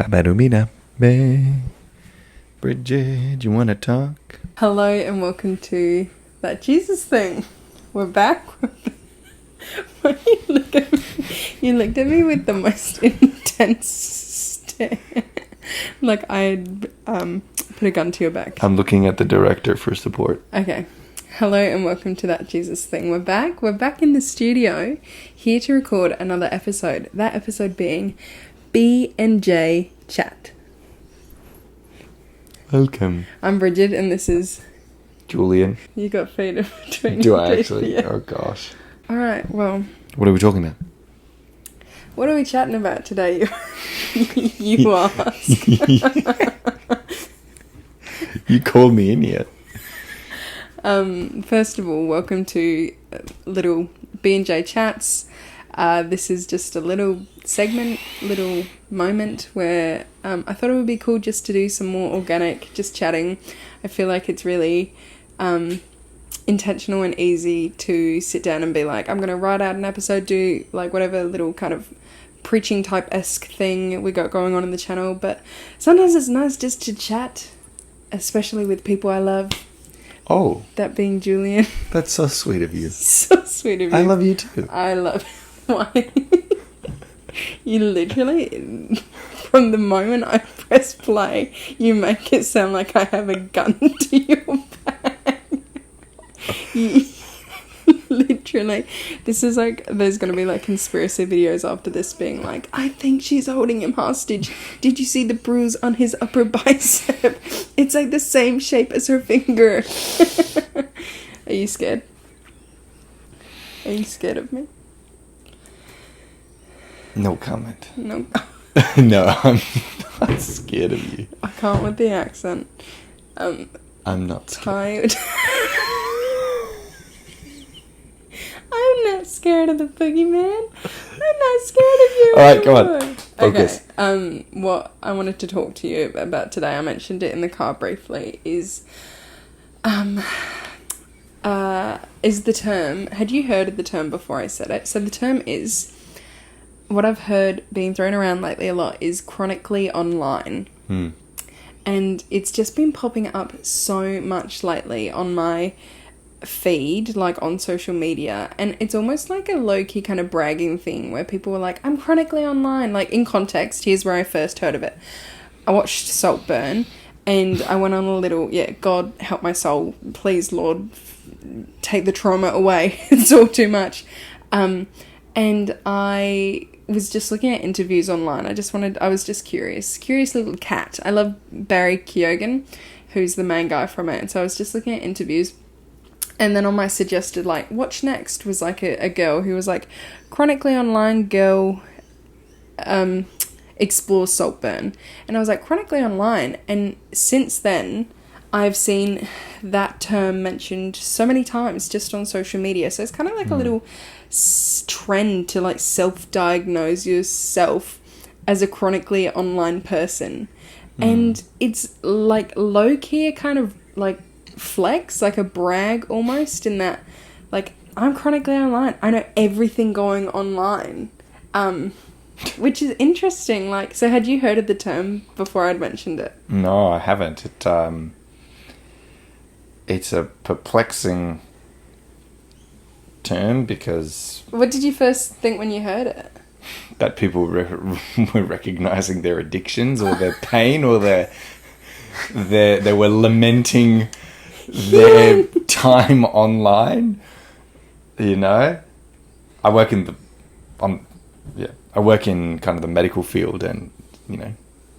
Ba-ba-doo-be-da. Ba. Bridget, you want to talk? Hello and welcome to That Jesus Thing. We're back. Why you looked at me with the most intense stare. Like I'd put a gun to your back. I'm looking at the director for support. Okay. Hello and welcome to That Jesus Thing. We're back. We're back in the studio, here to record another episode. That episode being B&J Chat. Welcome. I'm Bridget and this is... Julian. You got feet in between. Do I actually? Yeah. Oh gosh. Alright, well... What are we talking about? What are we chatting about today? You ask. You called me in yet. First of all, welcome to little B&J Chats. This is just a little segment, little moment where I thought it would be cool just to do some more organic, just chatting. I feel like it's really intentional and easy to sit down and be like, I'm going to write out an episode, do like whatever little kind of preaching type-esque thing we got going on in the channel. But sometimes it's nice just to chat, especially with people I love. Oh. That being Julian. That's so sweet of you. So sweet of you. I love you too. I love... Why? You literally, from the moment I press play, you make it sound like I have a gun to your back. You, literally, this is like, there's going to be like conspiracy videos after this being like, I think she's holding him hostage. Did you see the bruise on his upper bicep? It's like the same shape as her finger. Are you scared? Are you scared of me? No comment. No. No, I'm not scared of you. I can't with the accent. I'm not tired. I'm not scared of the boogeyman. I'm not scared of you. Alright, come on. Focus. Okay. What I wanted to talk to you about today, I mentioned it in the car briefly, is the term, had you heard of the term before I said it? So the term is, what I've heard being thrown around lately a lot is chronically online. And it's just been popping up so much lately on my feed, like on social media, and it's almost like a low-key kind of bragging thing where people were like, I'm chronically online. Like, in context, here's where I first heard of it. I watched Saltburn and I went on a little, God help my soul, please Lord, take the trauma away. It's all too much. And I was just looking at interviews online. I was just curious little cat. I love Barry Keoghan, who's the main guy from it. And so I was just looking at interviews. And then on my suggested, like, watch next was like a girl who was like, chronically online girl explores Saltburn. And I was like, chronically online. And since then, I've seen that term mentioned so many times just on social media. So it's kind of like a little trend to like self-diagnose yourself as a chronically online person. And it's like low-key a kind of like flex, like a brag almost, in that like, I'm chronically online. I know everything going online. Which is interesting. Like, so had you heard of the term before I'd mentioned it? No, I haven't. It's a perplexing term because... What did you first think when you heard it? That people were recognizing their addictions or their pain, or they were lamenting their time online. You know, I work in kind of the medical field, and you know,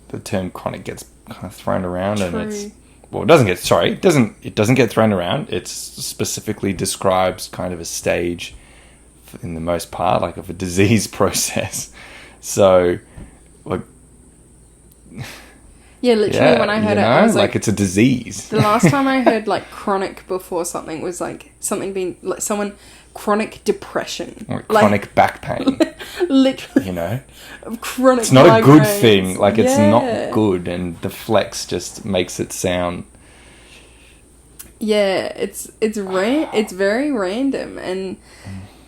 the term chronic gets kind of thrown around. True. And it's, well, it doesn't get thrown around. It specifically describes kind of a stage, in the most part, like of a disease process. So, like, yeah, literally, when I heard it, I was like it's a disease. The last time I heard like chronic before something was like something being like someone chronic depression, or chronic back pain. Literally, you know, chronic. It's not migraines. a good thing. Like, it's not good, and the flex just makes it sound. Yeah, it's very random, and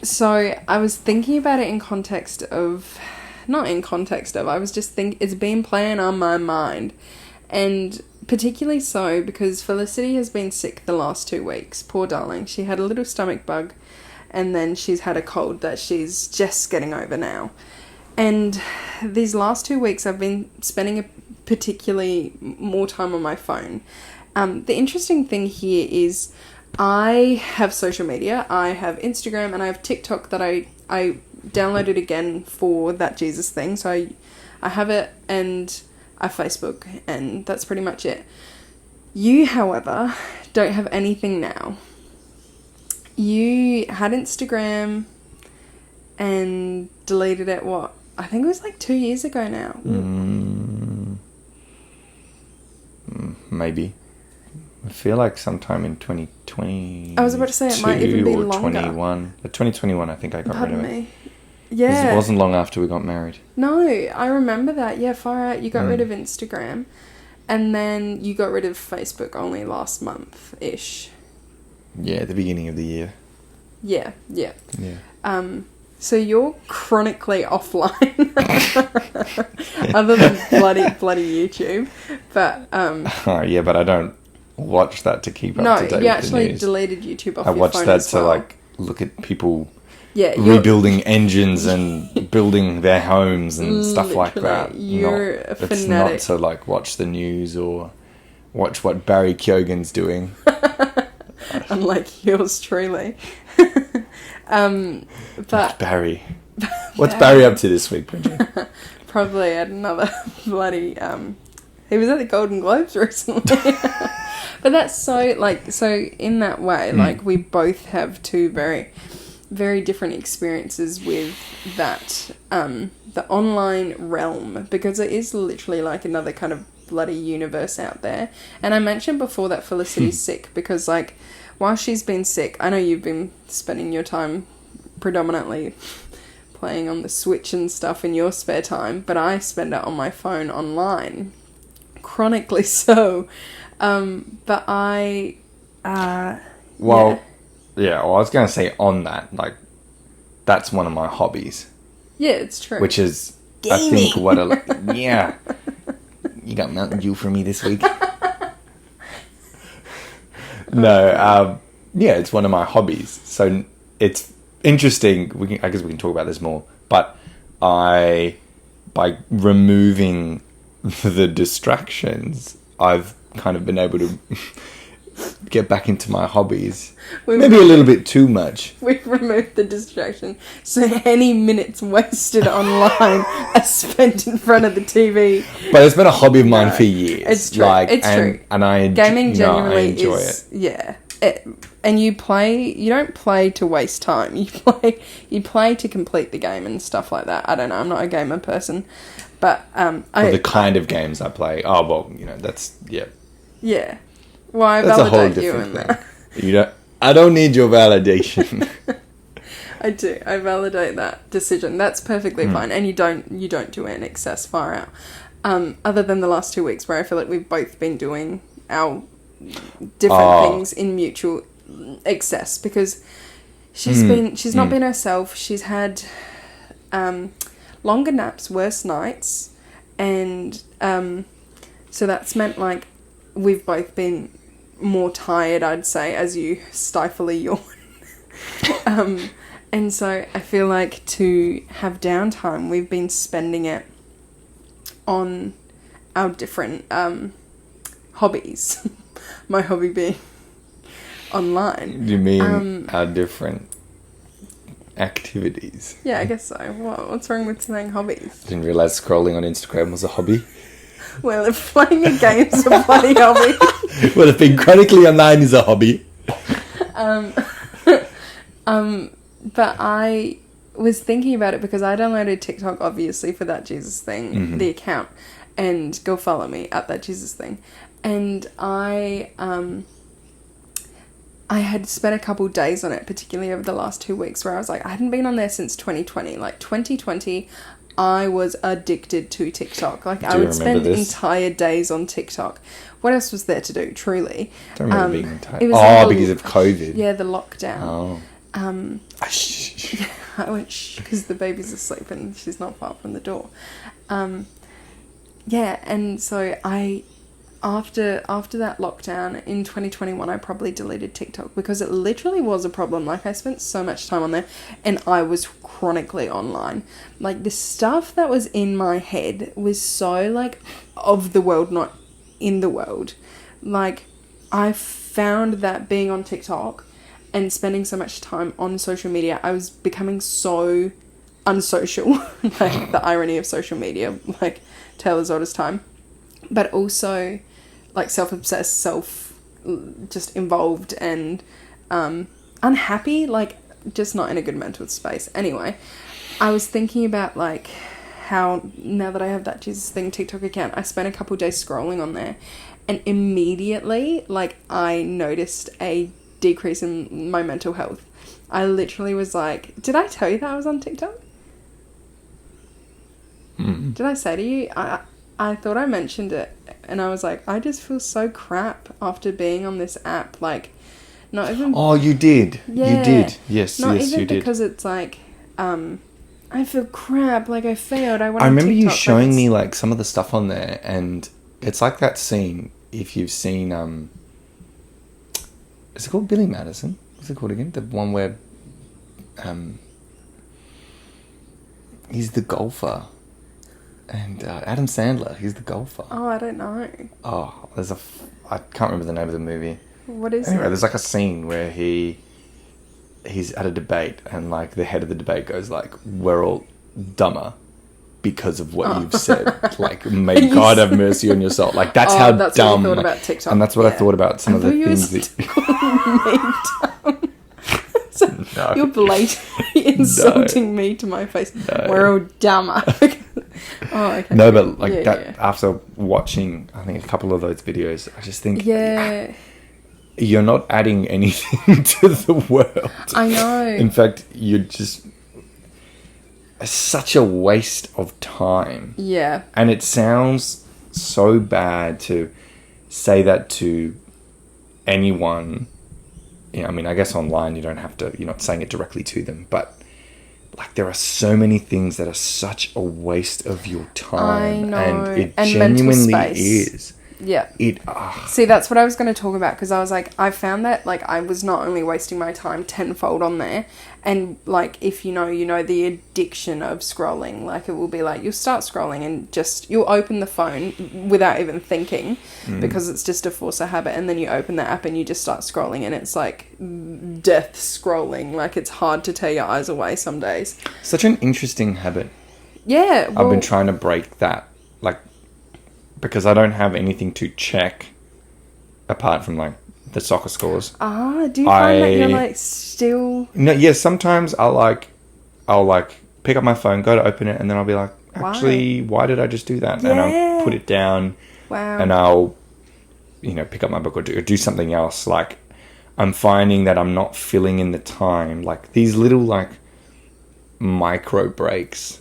so I was thinking about it in context of not in context of, I was just it's been playing on my mind. And particularly so because Felicity has been sick the last 2 weeks. Poor darling. She had a little stomach bug and then she's had a cold that she's just getting over now. And these last 2 weeks I've been spending particularly more time on my phone. The interesting thing here is I have social media. I have Instagram and I have TikTok that I downloaded again for that Jesus thing. So I have it, and I have Facebook, and that's pretty much it. You, however, don't have anything now. You had Instagram and deleted it, I think it was like 2 years ago now. Maybe. I feel like sometime in 2020. I was about to say it might even be longer. 2021, I think I got rid of it. Yeah. It wasn't long after we got married. No, I remember that. Yeah, far out. You got rid of Instagram. And then you got rid of Facebook only last month-ish. Yeah, at the beginning of the year. Yeah. Yeah. So you're chronically offline. Other than bloody YouTube. But, yeah, but I don't watch that to keep up to date with the news. No, you actually deleted YouTube off your phone. I watched that to, like, look at people rebuilding engines and building their homes and stuff like that. You're a fanatic. It's not to, like, watch the news or watch what Barry Keoghan's doing. Unlike yours truly. But Barry. What's Barry up to this week, Bridget? Probably at another bloody... he was at the Golden Globes recently. But that's so in that way, like, we both have two very, very different experiences with that, the online realm, because it is literally like another kind of bloody universe out there. And I mentioned before that Felicity's sick because, like, while she's been sick, I know you've been spending your time predominantly playing on the Switch and stuff in your spare time, but I spend it on my phone online, chronically so. But I... I was going to say on that, like, that's one of my hobbies. Yeah, it's true. Which is, gaming. I think, yeah. You got Mountain Dew for me this week? No, it's one of my hobbies. So it's interesting. I guess we can talk about this more. But by removing the distractions, I've kind of been able to get back into my hobbies. Maybe a little bit too much. We've removed the distraction. So any minutes wasted online are spent in front of the TV. But it's been a hobby of mine for years. It's true. True. And gaming genuinely enjoy it. Yeah. And you don't play to waste time. You play to complete the game and stuff like that. I don't know. I'm not a gamer person. But the kind of games I play. Oh, well, that's... Yeah. Yeah. Well, I that's validate you in that. I don't need your validation. I do. I validate that decision. That's perfectly fine. And you don't do it in excess far out. Other than the last 2 weeks where I feel like we've both been doing our different things in mutual excess, because she's not been herself. She's had longer naps, worse nights, and so that's meant, like, we've both been more tired, I'd say, as you stifle a yawn. And so I feel like to have downtime, we've been spending it on our different hobbies. My hobby being online. You mean our different activities? Yeah, I guess so. What's wrong with saying hobbies? Didn't realise scrolling on Instagram was a hobby. Well, if playing a game's a bloody hobby. Well, if being chronically online is a hobby. But I was thinking about it because I downloaded TikTok, obviously, for that Jesus thing, the account, and go follow me at that Jesus thing. And I had spent a couple days on it, particularly over the last 2 weeks, where I was like, I hadn't been on there since 2020. Like, 2020, I was addicted to TikTok. Like, I would spend entire days on TikTok. What else was there to do, truly? I don't remember being entire... because of COVID. Yeah, the lockdown. Oh. I went shh because the baby's asleep and she's not far from the door. Yeah, and so after that lockdown in 2021, I probably deleted TikTok because it literally was a problem. Like, I spent so much time on there and I was chronically online. Like, the stuff that was in my head was so, like, of the world, not in the world. Like, I found that being on TikTok and spending so much time on social media, I was becoming so unsocial. Like, the irony of social media, like Taylor's oldest time. But also, like, self-obsessed, just involved and unhappy, like, just not in a good mental space. Anyway, I was thinking about, like, how now that I have that Jesus Thing TikTok account, I spent a couple days scrolling on there, and immediately, like, I noticed a decrease in my mental health. I literally was like, did I tell you that I was on TikTok? Did I say to you? I thought I mentioned it, and I was like, I just feel so crap after being on this app. Like, not even... Oh, you did. Yeah. You did. Yes, not yes, even you did. Because it's like, I feel crap, like I failed. I remember you showing me, like, some of the stuff on there, and it's like that scene, if you've seen, is it called Billy Madison? What's it called again? The one where, he's the golfer. And Adam Sandler, he's the golfer. Oh, I don't know. Oh, I can't remember the name of the movie. What is anyway, it? There's like a scene where he's at a debate, and like the head of the debate goes like, "We're all dumber because of what you've said. Like, may God have mercy on your soul." Like, that's how that's dumb. What you thought about TikTok. And that's what I thought about some of the things that. No. You're blatantly insulting me to my face. No. We're all dumber. Oh, okay. No, but like after watching, I think, a couple of those videos, I just think, you're not adding anything to the world. I know. In fact, you're just such a waste of time. Yeah. And it sounds so bad to say that to anyone. I mean, I guess online you don't have to, you're not saying it directly to them, but like, there are so many things that are such a waste of your time. I know. And it genuinely is. Yeah. See, that's what I was going to talk about, because I was like, I found that, like, I was not only wasting my time tenfold on there, and, like, if you know the addiction of scrolling, like, it will be like, you'll start scrolling and just, you'll open the phone without even thinking, because it's just a force of habit, and then you open the app and you just start scrolling, and it's like death scrolling. Like, it's hard to tear your eyes away some days. Such an interesting habit. Yeah. I've been trying to break that, like, because I don't have anything to check apart from, like, the soccer scores. Do you find that you're, like, still... No, yeah, sometimes I'll pick up my phone, go to open it, and then I'll be like, actually, why did I just do that? Yeah. And I'll put it down. Wow. And I'll, pick up my book or do something else. Like, I'm finding that I'm not filling in the time. Like, these little, like, micro breaks.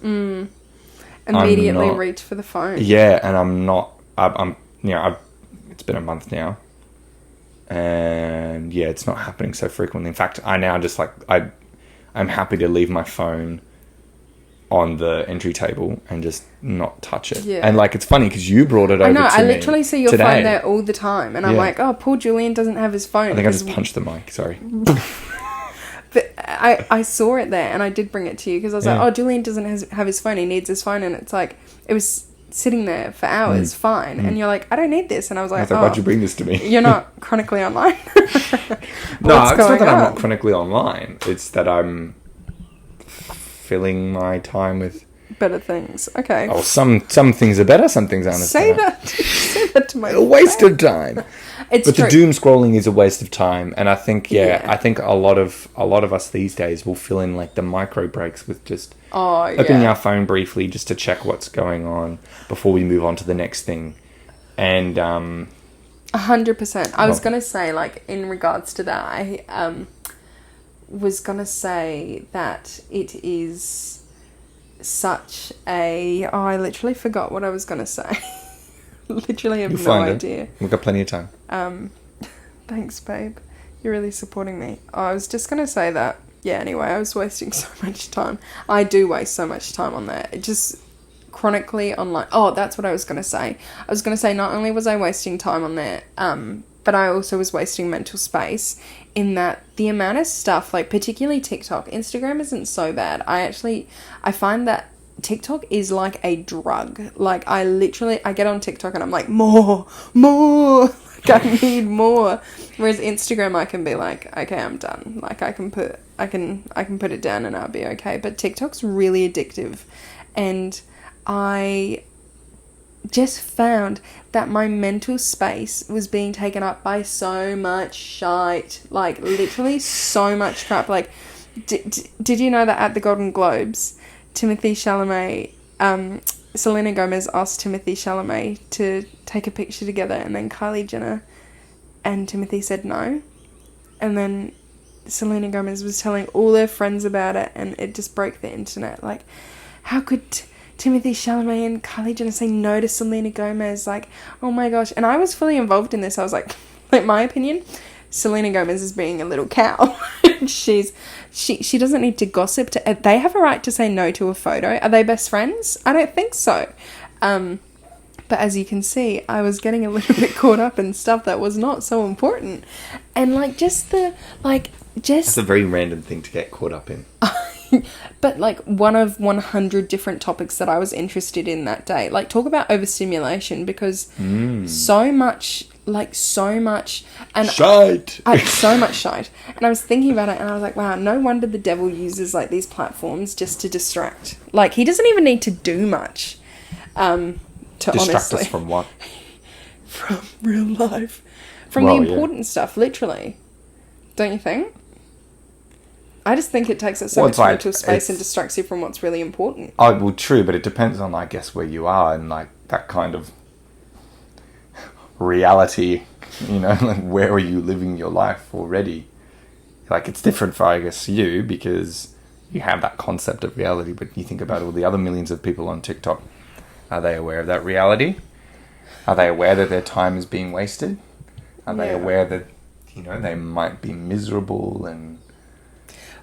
Immediately reach for the phone. Yeah, and I'm it's been a month now, and yeah, it's not happening so frequently. In fact, I now just I'm happy to leave my phone on the entry table and just not touch it. Yeah. And like, it's funny because you brought it over to me. I literally see your phone there all the time, and I'm like, oh, poor Julian doesn't have his phone. I think I just punched the mic. Sorry. But I saw it there, and I did bring it to you because I was like, oh, Julian doesn't have his phone. He needs his phone. And it's like, it was sitting there for hours, fine. And you're like, I don't need this. And I was like, why'd you bring this to me? You're not chronically online. No, it's not that I'm not chronically online. It's that I'm filling my time with better things. Okay. Oh, some things are better, some things aren't as better. Say that to my a waste of time. But true. The doom scrolling is a waste of time, and I think I think a lot of us these days will fill in like the micro breaks with just opening our phone briefly just to check what's going on before we move on to the next thing. And 100%. I was gonna say, like, in regards to that, I was gonna say that it is such a I literally forgot what I was gonna say. Literally have no idea. We've got plenty of time. Thanks, babe. You're really supporting me. I was just going to say that Yeah, anyway, I was wasting so much time. I do waste so much time on there. It just chronically online. Oh, that's what I was going to say. I was going to say not only was I wasting time on there, but I also was wasting mental space in that the amount of stuff, like particularly TikTok, Instagram isn't so bad. I find that TikTok is like a drug. Like I get on TikTok and I'm like, more, like I need more. Whereas Instagram, I can be like, okay, I'm done. Like I can put it down and I'll be okay. But TikTok's really addictive, and I just found that my mental space was being taken up by so much shite. Like literally so much crap. Like, did you know that at the Golden Globes, Timothy Chalamet, Selena Gomez asked Timothy Chalamet to take a picture together, and then Kylie Jenner and Timothy said no. And then Selena Gomez was telling all their friends about it, and it just broke the internet. Like, how could Timothy Chalamet and Kylie Jenner say no to Selena Gomez? Like, oh my gosh. And I was fully involved in this. I was like my opinion, Selena Gomez is being a little cow. She doesn't need to gossip. They have a right to say no to a photo. Are they best friends? I don't think so. But as you can see, I was getting a little bit caught up in stuff that was not so important. And that's a very random thing to get caught up in. But like one of 100 different topics that I was interested in that day. Like talk about overstimulation, because so much and Shite! So much shite. And I was thinking about it and I was like, wow, no wonder the devil uses like these platforms just to distract. Like he doesn't even need to do much. Distract us from what? From real life. From the important stuff, literally. Don't you think? I just think it takes up so much mental space and distracts you from what's really important. Oh, well, true, but it depends on, I guess, where you are and, like, that kind of reality, you know, like, where are you living your life already? Like, it's different for, I guess, you, because you have that concept of reality, but you think about all the other millions of people on TikTok. Are they aware of that reality? Are they aware that their time is being wasted? Are they aware that, you know, they might be miserable and...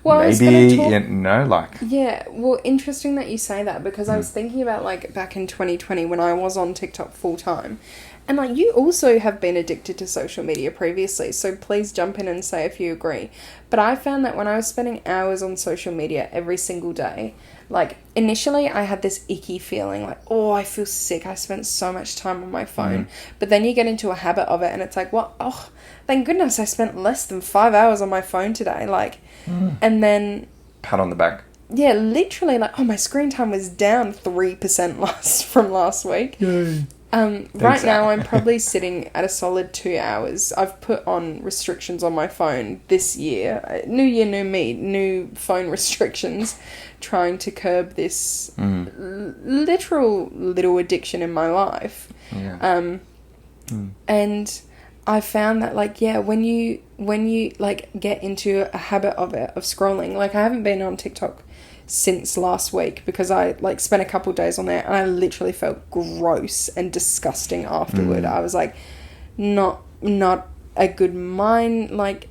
Well, Yeah, well, interesting that you say that, because I was thinking about, like, back in 2020 when I was on TikTok full time, and, like, you also have been addicted to social media previously, so please jump in and say if you agree. But I found that when I was spending hours on social media every single day, like, initially I had this icky feeling, like, oh, I feel sick, I spent so much time on my phone, but then you get into a habit of it, and it's like, well, oh, thank goodness I spent less than 5 hours on my phone today, like... And then... Pat on the back. Yeah, literally, like, oh, my screen time was down 3% from last week. Yay. Right now, I'm probably sitting at a solid 2 hours. I've put on restrictions on my phone this year. New year, new me, new phone restrictions, trying to curb this literal little addiction in my life. Yeah. And... I found that, like, yeah, when you like get into a habit of scrolling, like I haven't been on TikTok since last week because I like spent a couple of days on there and I literally felt gross and disgusting afterward. I was like, not a good mind, like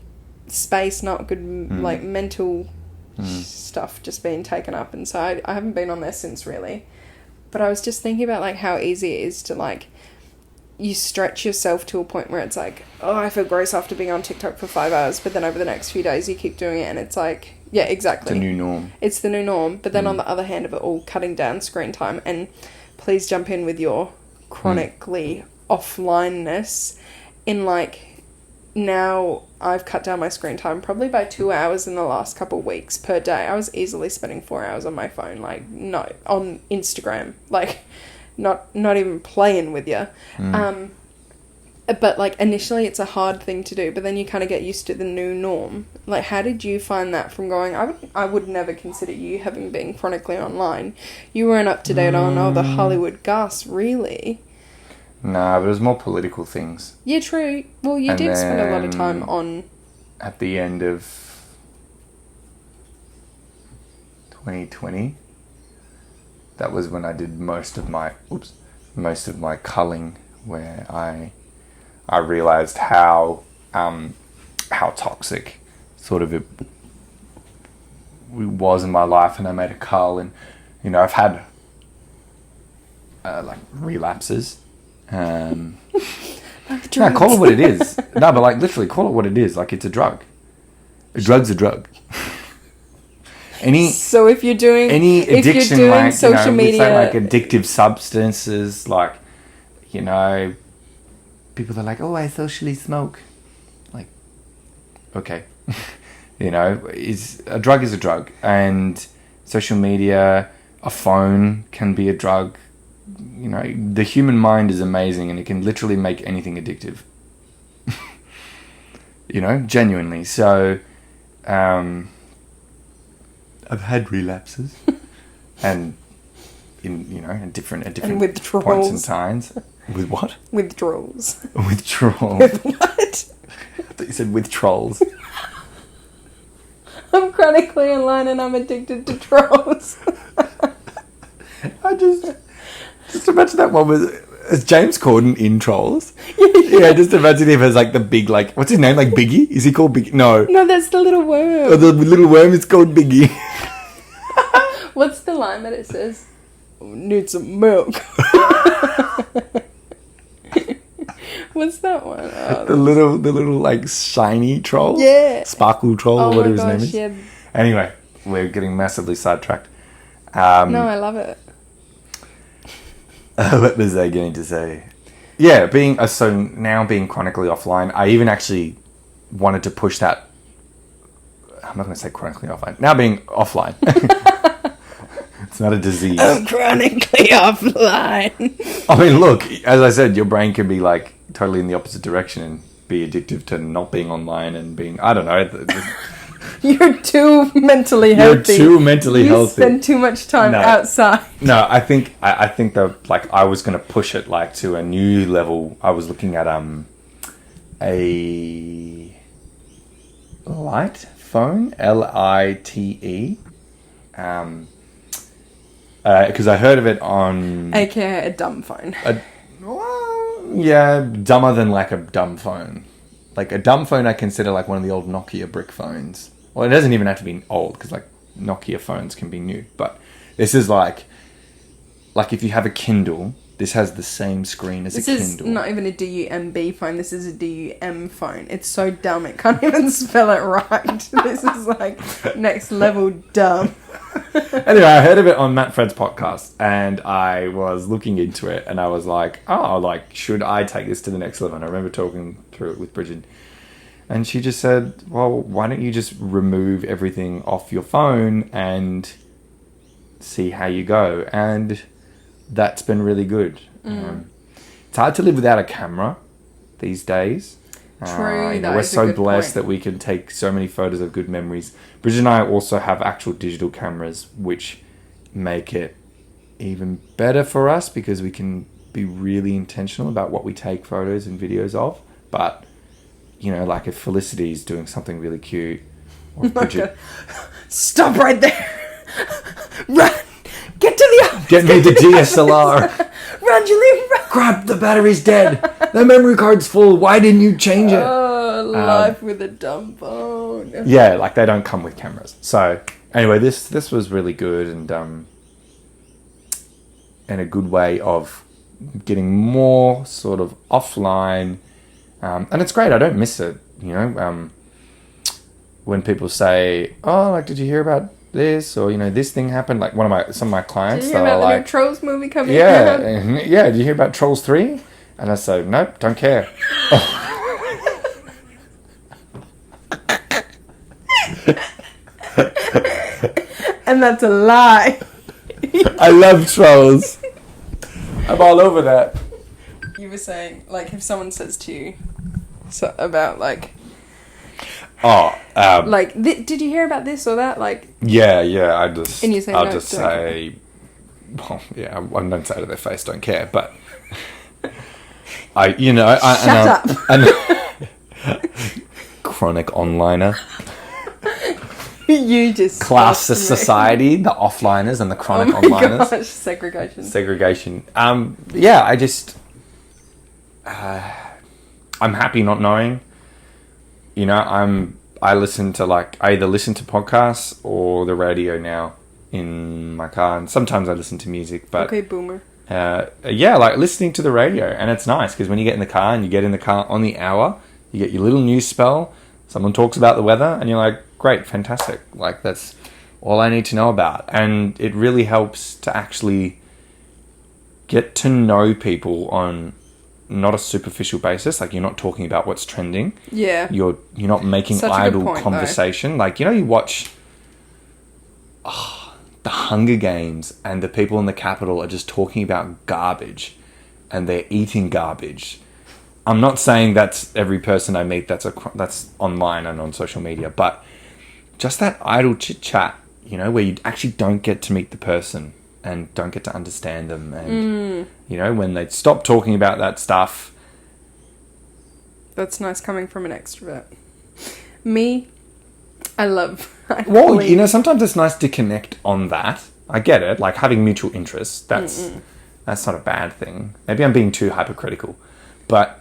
space, not good like mental stuff just being taken up, and so I haven't been on there since really. But I was just thinking about like how easy it is to like you stretch yourself to a point where it's like, oh, I feel gross after being on TikTok for 5 hours, but then over the next few days you keep doing it and it's like, yeah, exactly. It's the new norm. It's the new norm. But then on the other hand of it all, cutting down screen time, and please jump in with your chronically offlineness in like, now I've cut down my screen time probably by 2 hours in the last couple of weeks per day. I was easily spending 4 hours on my phone, like, no, on Instagram, like... Not even playing with you. But, like, initially it's a hard thing to do, but then you kind of get used to the new norm. Like, how did you find that from going... I would never consider you having been chronically online. You weren't up to date on, the Hollywood gas, really. Nah, but it was more political things. Yeah, true. Well, you did spend a lot of time on... At the end of 2020... That was when I did most of my culling, where I realized how toxic sort of was in my life, and I made a cull, and I've had like relapses. No, call it what it is. No, but like literally, call it what it is. Like it's a drug. A drug's a drug. So if you're doing addiction, like social media, we say like addictive substances, like people are like, oh, I socially smoke. Like, okay, is a drug, and social media, a phone can be a drug. The human mind is amazing, and it can literally make anything addictive. Genuinely. So, I've had relapses, and at different points and times. With what? Withdrawals. Withdrawals. With what? I thought you said with trolls. I'm chronically online and I'm addicted to trolls. I just imagine that one is James Corden in Trolls. Yeah, just imagine him as like the big, like, what's his name? Like Biggie? Is he called Biggie? No, that's the little worm. Oh, the little worm is called Biggie. What's the line that it says? Need some milk. What's that one? Oh, the little like shiny troll. Yeah. Sparkle troll, or whatever his name is. Yeah. Anyway, we're getting massively sidetracked. No, I love it. What was I going to say? Yeah, so now being chronically offline, I even actually wanted to push that. I'm not going to say chronically offline. Now being offline. It's not a disease. I'm chronically offline. I mean, look, as I said, your brain can be like totally in the opposite direction and be addictive to not being online and being, I don't know. You're too mentally healthy. You spend too much time outside. No, I think that like I was going to push it like to a new level. I was looking at a light phone, LITE, because I heard of it on, aka a dumb phone. Yeah, dumber than like a dumb phone. Like a dumb phone, I consider like one of the old Nokia brick phones. Well, it doesn't even have to be old because like Nokia phones can be new. But this is like if you have a Kindle, this has the same screen as a Kindle. This is not even a DUMB phone. This is a DUM phone. It's so dumb it can't even spell it right. This is like next level dumb. Anyway, I heard of it on Matt Fred's podcast, and I was looking into it, and I was like, oh, like, should I take this to the next level? And I remember talking through it with Bridget, and she just said, well, why don't you just remove everything off your phone and see how you go? And that's been really good. It's hard to live without a camera these days. True, we're so blessed that we can take so many photos of good memories. Bridget and I also have actual digital cameras, which make it even better for us because we can be really intentional about what we take photos and videos of. But, like if Felicity is doing something really cute, or Bridget... Stop right there! Run! Get to the office! Get me the DSLR! Run, Julie, run! Crap, the battery's dead! The memory card's full. Why didn't you change it? Oh, life with a dumb phone. Yeah, like they don't come with cameras. So anyway, this was really good and a good way of getting more sort of offline. And it's great. I don't miss it. When people say, "Oh, like, did you hear about this?" or this thing happened. Like some of my clients, did you hear about the new Trolls movie coming? Yeah, yeah. Did you hear about Trolls 3? And I say, nope, don't care. And that's a lie. I love Trolls. I'm all over that. You were saying, like, if someone says to you about, like... did you hear about this or that? Like... Yeah, I'll just say... Well, yeah, I don't say to their face, don't care, but... Shut up. Chronic onliner. You just class society, the offliners and the chronic onliners. Gosh, segregation. Yeah, I just I'm happy not knowing. I either listen to podcasts or the radio now in my car, and sometimes I listen to music. But okay, boomer. Like listening to the radio, and it's nice because when you get in the car and you get in the car on the hour, you get your little news spell. Someone talks about the weather, and you're like, great, fantastic. Like that's all I need to know about, and it really helps to actually get to know people on not a superficial basis. Like you're not talking about what's trending. Yeah. You're not making Such a good idle point, conversation. Though. Like, you watch the Hunger Games and the people in the Capitol are just talking about garbage and they're eating garbage. I'm not saying that's every person I meet that's online and on social media, but just that idle chit chat, where you actually don't get to meet the person and don't get to understand them. And, when they stop talking about that stuff. That's nice coming from an extrovert. Me, sometimes it's nice to connect on that. I get it. Like having mutual interests, that's not a bad thing. Maybe I'm being too hypercritical, but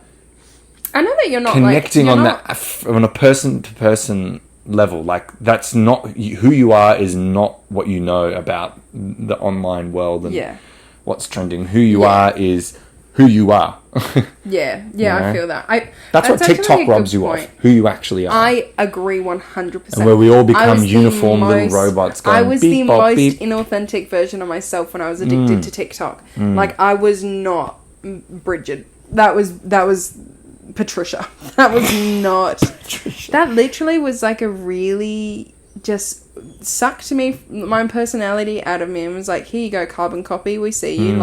I know that you're not connecting on a person to person level. Like that's not who you are. Is not what you know about the online world and what's trending. Who you are is who you are. I feel that. That's what TikTok robs you of. Who you actually are. I agree 100%. And where we all become uniform little robots going, I was beep, the bop, most beep. inauthentic version of myself when I was addicted to TikTok. Like I was not Bridget. That was Patricia. That was not. That literally was like a really just sucked my personality out of me and was like, here you go, carbon copy. We see you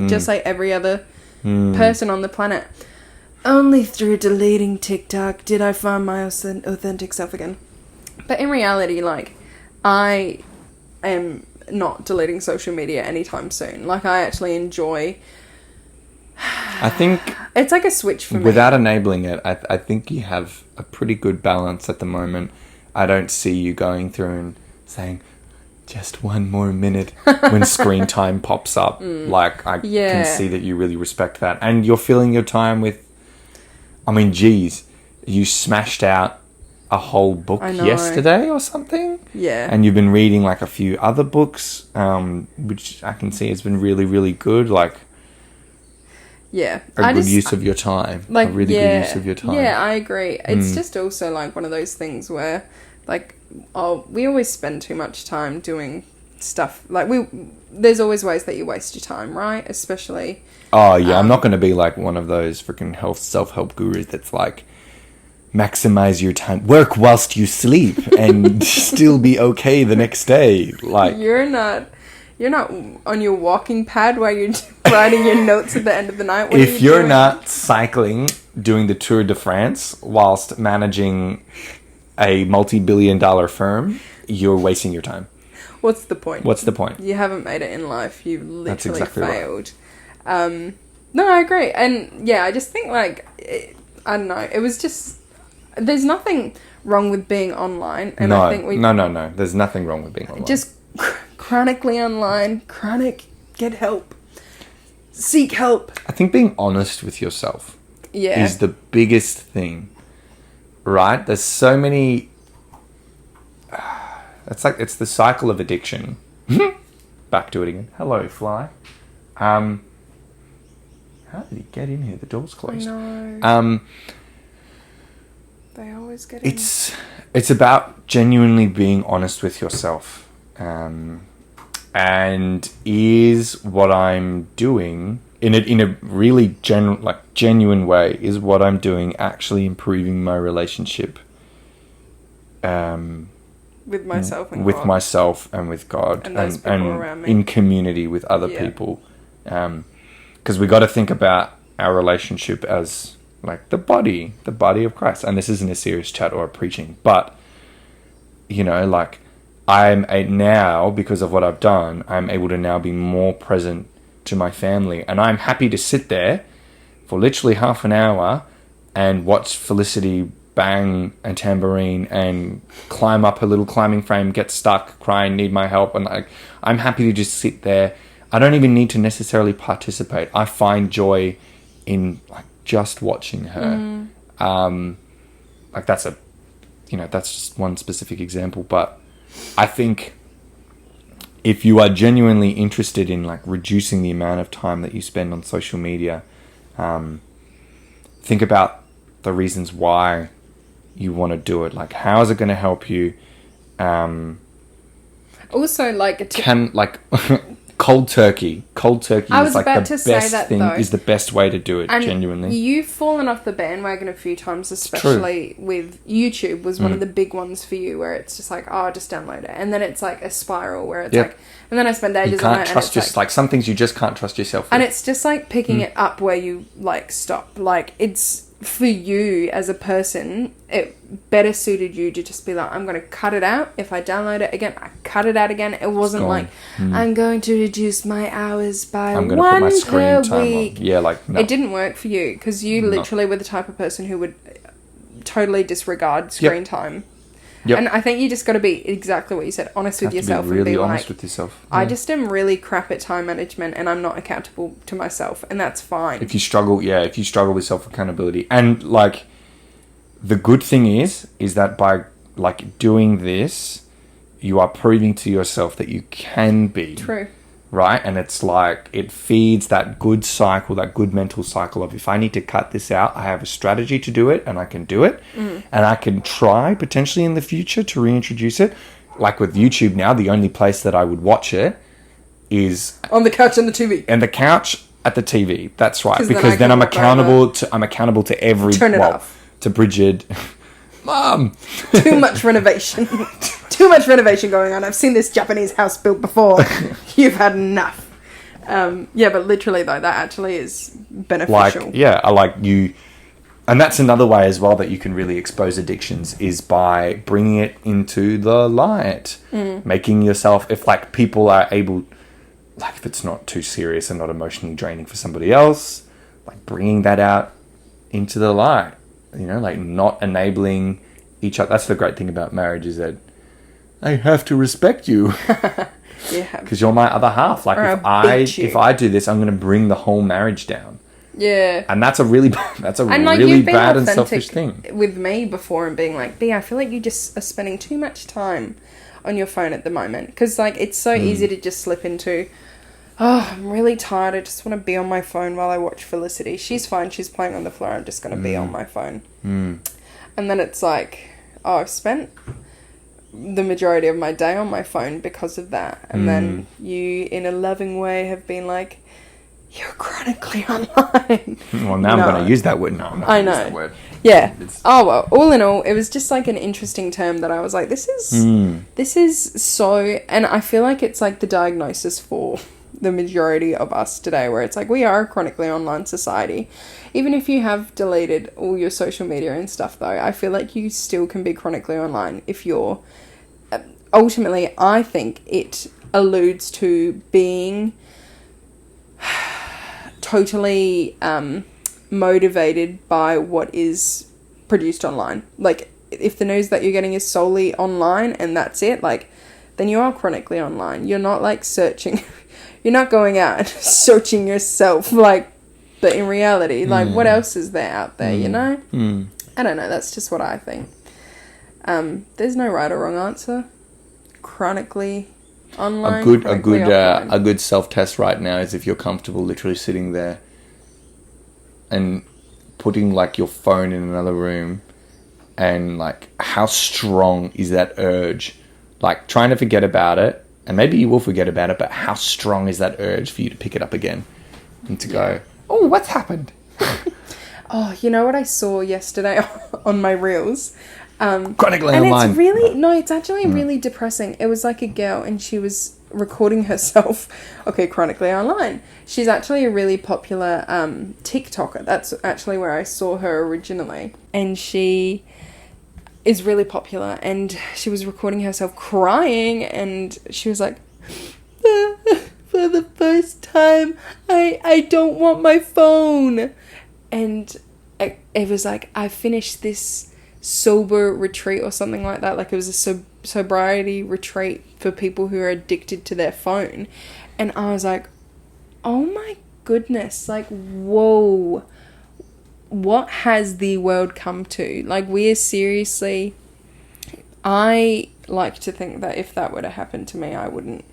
just like every other person on the planet. Only through deleting TikTok did I find my authentic self again. But in reality, like, I am not deleting social media anytime soon. Like, I actually enjoy. I think it's like a switch for me. Without enabling it, I think you have a pretty good balance at the moment. I don't see you going through and saying, just one more minute when screen time pops up. Like, I can see that you really respect that. And you're filling your time with, you smashed out a whole book yesterday or something. Yeah. And you've been reading like a few other books, which I can see has been really, really good. Like, a good use of your time. Like, a really good use of your time. Yeah, I agree. It's just also like one of those things where, like, we always spend too much time doing stuff. Like, there's always ways that you waste your time, right? Especially. Oh, yeah. I'm not going to be like one of those freaking self-help gurus that's like, maximize your time, work whilst you sleep, and still be okay the next day. Like, you're not on your walking pad while you're writing your notes at the end of the night. If you're not cycling, doing the Tour de France whilst managing a multi-billion-dollar firm, you're wasting your time. What's the point? You haven't made it in life. You've literally That's exactly failed. Right. No, I agree. And yeah, I just think I don't know. It was just, there's nothing wrong with being online. And no, I think no. There's nothing wrong with being online. Just chronically online. Get help. Seek help. I think being honest with yourself is the biggest thing. Right? There's so many. It's the cycle of addiction. Back to it again. Hello, fly. How did he get in here? The door's closed. No. They always get in. It's about genuinely being honest with yourself. And is what I'm doing in a really genuine way, is what I'm doing actually improving my relationship with myself and with God. Myself and with God, and those people around me, in community with other people, because we got to think about our relationship as like the body of Christ. And this isn't a serious chat or a preaching, but like, I'm now, because of what I've done, I'm able to now be more present to my family. And I'm happy to sit there for literally half an hour and watch Felicity bang a tambourine and climb up her little climbing frame, get stuck, crying, need my help. And I'm happy to just sit there. I don't even need to necessarily participate. I find joy in just watching her. That's a that's just one specific example. But I think if you are genuinely interested in like reducing the amount of time that you spend on social media, think about the reasons why you want to do it. Like, how is it going to help you? Also, like... Cold turkey. Cold turkey I was is like about the to say best that, thing, though. is the best way to do it, And genuinely. you've fallen off the bandwagon a few times, especially with YouTube was one of the big ones for you, where it's just like, oh, just download it. And then it's like a spiral where it's like, and then I spend ages on it. You can't trust yourself. Like, some things you just can't trust yourself with. And it's just like picking it up where you like stop. Like, it's for you as a person, it better suited you to just be like, I'm going to cut it out. If I download it again, I cut it out again. It wasn't like, I'm going to reduce my hours by I'm going to one put my screen per time week. on. Yeah, like, no. It didn't work for you because you literally were the type of person who would totally disregard screen time. Yep. And I think you just got to be exactly what you said, honest with yourself. To be really and be honest like, with yourself. I just am really crap at time management and I'm not accountable to myself, and that's fine. If you struggle with self-accountability. And, like, the good thing is that by, like, doing this, you are proving to yourself that you can be. True. Right? And it's like, it feeds that good cycle, that good mental cycle of, if I need to cut this out, I have a strategy to do it and I can do it. And I can try potentially in the future to reintroduce it. Like with YouTube now, the only place that I would watch it is on the couch and the TV. And the couch at the TV. That's right. 'Cause Because then I'm accountable to every... Turn it off. To Bridget. Mom! Too much renovation. Too much renovation going on. I've seen this Japanese house built before. You've had enough. Yeah, but literally though, that actually is beneficial. Like, yeah, I like you... And that's another way as well that you can really expose addictions, is by bringing it into the light. Making yourself... If, like, people are able... Like, if it's not too serious and not emotionally draining for somebody else, like, bringing that out into the light. You know, like, not enabling each other. That's the great thing about marriage, is that I have to respect you. Yeah. Because you're my other half. Like, if I do this, I'm going to bring the whole marriage down. Yeah. And that's a really bad and selfish thing. With me before and being like, B, I feel like you just are spending too much time on your phone at the moment. Because, like, it's so easy to just slip into... Oh, I'm really tired. I just want to be on my phone while I watch Felicity. She's fine. She's playing on the floor. I'm just going to be on my phone. And then it's like, oh, I've spent the majority of my day on my phone because of that. And then you, in a loving way, have been like, you're chronically online. Well, now I'm going to use that word. No, I'm not going to use that word. Yeah. Oh, well, all in all, it was just like an interesting term that I was like, this is so... And I feel like it's like the diagnosis for... the majority of us today, where it's like, we are a chronically online society. Even if you have deleted all your social media and stuff though, I feel like you still can be chronically online if you're... Ultimately, I think it alludes to being totally motivated by what is produced online. Like, if the news that you're getting is solely online and that's it, like, then you are chronically online. You're not like searching... You're not going out and searching yourself, like, but in reality, like, what else is there out there, you know? I don't know, that's just what I think. There's no right or wrong answer. Chronically online. A good self-test right now is if you're comfortable literally sitting there and putting, like, your phone in another room, and, like, how strong is that urge? Like, trying to forget about it. And maybe you will forget about it, but how strong is that urge for you to pick it up again and to go, oh, what's happened? Oh, you know what I saw yesterday on my reels? Chronically online. It's really... No, it's actually really depressing. It was like a girl and she was recording herself. Okay, chronically online. She's actually a really popular TikToker. That's actually where I saw her originally. And she... is really popular, and she was recording herself crying, and she was like, for the first time, I don't want my phone. And it was like, I finished this sober retreat or something like that. Like, it was a sobriety retreat for people who are addicted to their phone. And I was like, oh my goodness, like, whoa. What has the world come to? Like, we are seriously I like to think that if that were to happen to me, I wouldn't...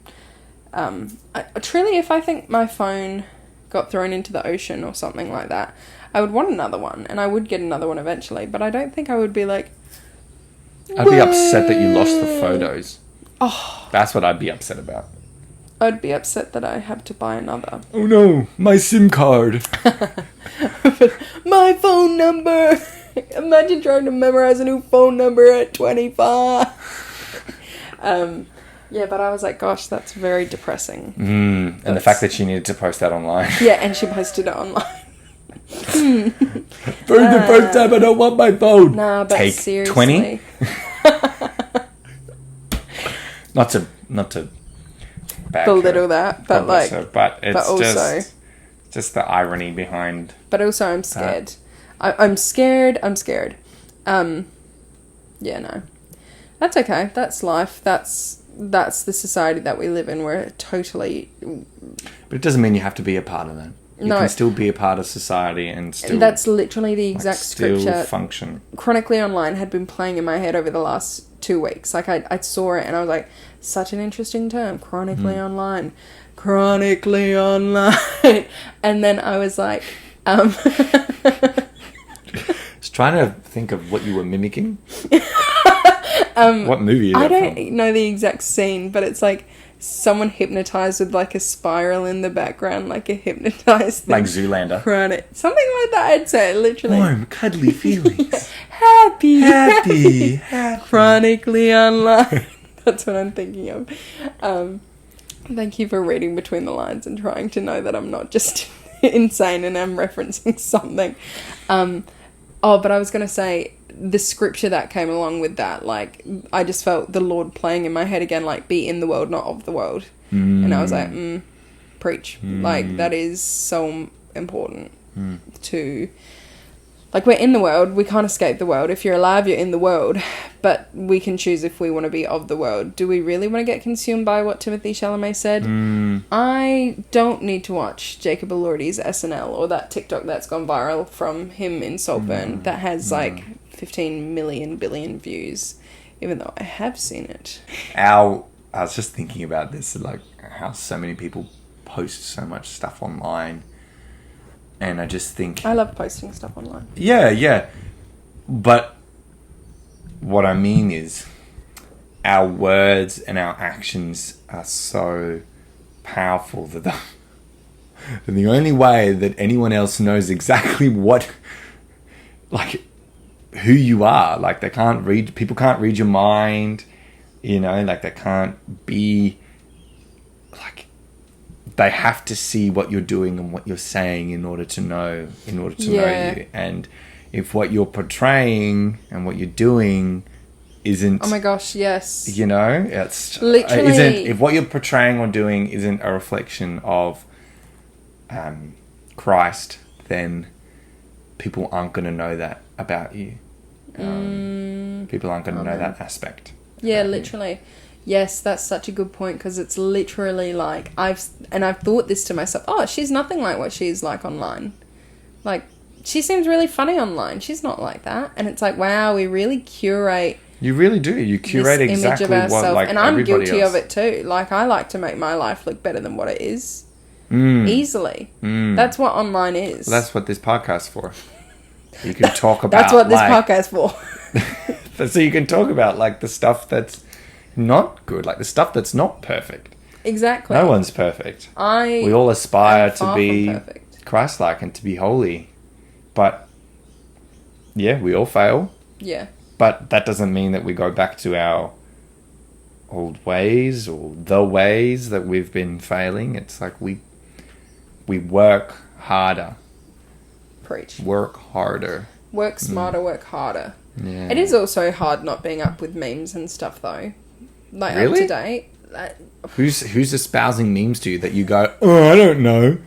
truly, if I think my phone got thrown into the ocean or something like that, I would want another one, and I would get another one eventually, but I don't think I would be like... I'd be upset that you lost the photos. Oh. That's what I'd be upset about. I'd be upset that I have to buy another. Oh no, my SIM card. My phone number! Imagine trying to memorize a new phone number at 25. Yeah, but I was like, gosh, that's very depressing. And the fact that she needed to post that online. Yeah, and she posted it online. For the first time, I don't want my phone. Nah, but Take seriously. 20? Not to belittle that, but like, but it's but also, just the irony behind. But also, I'm scared. I'm scared. Yeah, no, that's okay. That's life. That's the society that we live in. We're totally. But it doesn't mean you have to be a part of that. You can still be a part of society and still... That's literally the exact still scripture. Function. Chronically Online had been playing in my head over the last 2 weeks. Like, I saw it and I was like, such an interesting term. Chronically Online. Chronically Online. And then I was like... Just trying to think of what you were mimicking. What movie is that I don't know the exact scene, but it's like... someone hypnotized with like a spiral in the background, like a hypnotized thing. Like Zoolander. Something like that, I'd say, literally. Warm, cuddly feelings. Happy. Chronically Online. That's what I'm thinking of. Thank you for reading between the lines and trying to know that I'm not just insane and I'm referencing something. But I was going to say, the scripture that came along with that, like, I just felt the Lord playing in my head again, like, be in the world, not of the world. And I was like, preach. Like, that is so important to... Like, we're in the world, we can't escape the world. If you're alive, you're in the world. But we can choose if we want to be of the world. Do we really want to get consumed by what Timothée Chalamet said? I don't need to watch Jacob Elordi's SNL or that TikTok that's gone viral from him in Saltburn that has, like, 15 million billion views, even though I have seen it. I was just thinking about this, like, how so many people post so much stuff online. And I just think... I love posting stuff online. Yeah. But what I mean is our words and our actions are so powerful that the only way that anyone else knows exactly what... like, who you are. Like, people can't read your mind, you know, like, they can't be... like... They have to see what you're doing and what you're saying in order to know you. And if what you're portraying and what you're doing isn't... Oh my gosh, yes. You know, it's... Literally... if what you're portraying or doing isn't a reflection of Christ, then people aren't going to know that about you. People aren't going to know that aspect. Yeah, literally. You. Yes, that's such a good point, because it's literally like, I've thought this to myself, oh, she's nothing like what she's like online. Like, she seems really funny online. She's not like that. And it's like, wow, we really curate... You really do. You curate this exactly image of what, like, and I'm guilty else. of it too. Like, I like to make my life look better than what it is. Easily. That's what online is. Well, that's what this podcast's for. You can talk about... That's what this podcast's for. So you can talk about, like, the stuff that's not good, like the stuff that's not perfect. Exactly. No one's perfect. We all aspire to be Christ-like and to be holy. But, yeah, we all fail. Yeah. But that doesn't mean that we go back to our old ways or the ways that we've been failing. It's like we work harder. Preach. Work harder. Work smarter, work harder. Yeah. It is also hard not being up with memes and stuff, though. Like, really? up to date. Who's espousing memes to you that you go, oh, I don't know?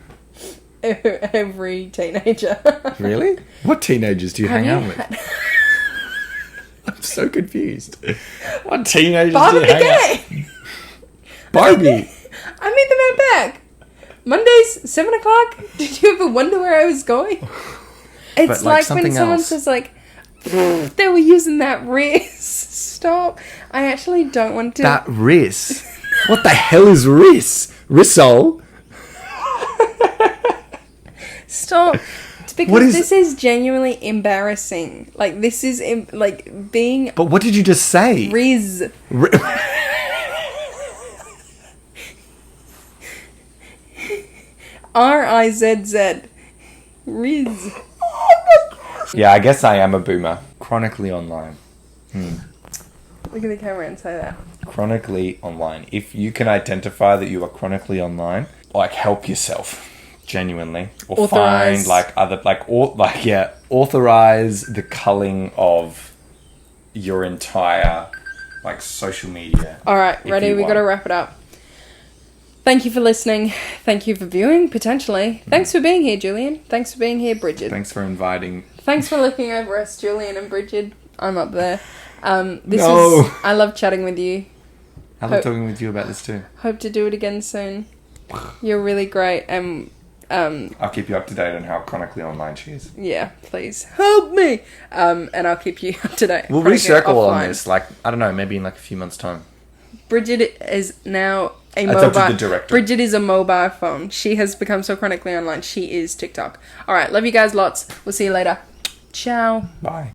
Every teenager. Really? What teenagers do you hang out with? I'm so confused. What teenagers do you hang out with? Barbie! I meet them out back. Mondays, 7 o'clock. Did you ever wonder where I was going? It's like when someone says, like, they were using that wrist. Stop. I actually don't want to. That Riss. What the hell is Riss? Rissole? Stop. It's because this is genuinely embarrassing. Like, this is, like, being... But what did you just say? Riz. R-I-Z-Z. Riz. Yeah, I guess I am a boomer. Chronically online. Look at the camera and say that. Chronically online. If you can identify that you are chronically online, like, help yourself. Genuinely. Or Authorize. find, like, other... authorize the culling of your entire, like, social media. Alright, ready? We gotta wrap it up. Thank you for listening. Thank you for viewing, potentially. Thanks for being here, Julian. Thanks for being here, Bridget. Thanks for inviting. Thanks for looking over us, Julian and Bridget. I'm up there. I love chatting with you. I love talking with you about this too. Hope to do it again soon. You're really great, and I'll keep you up to date on how chronically online she is. yeah, please help me. And I'll keep you up to date. We'll recircle on this, like, I don't know, maybe in like a few months' time. Bridget is now a It's mobile. up to the director. Bridget is a mobile phone. She has become so chronically online. She is TikTok. All right, love you guys lots. We'll see you later. Ciao. Bye.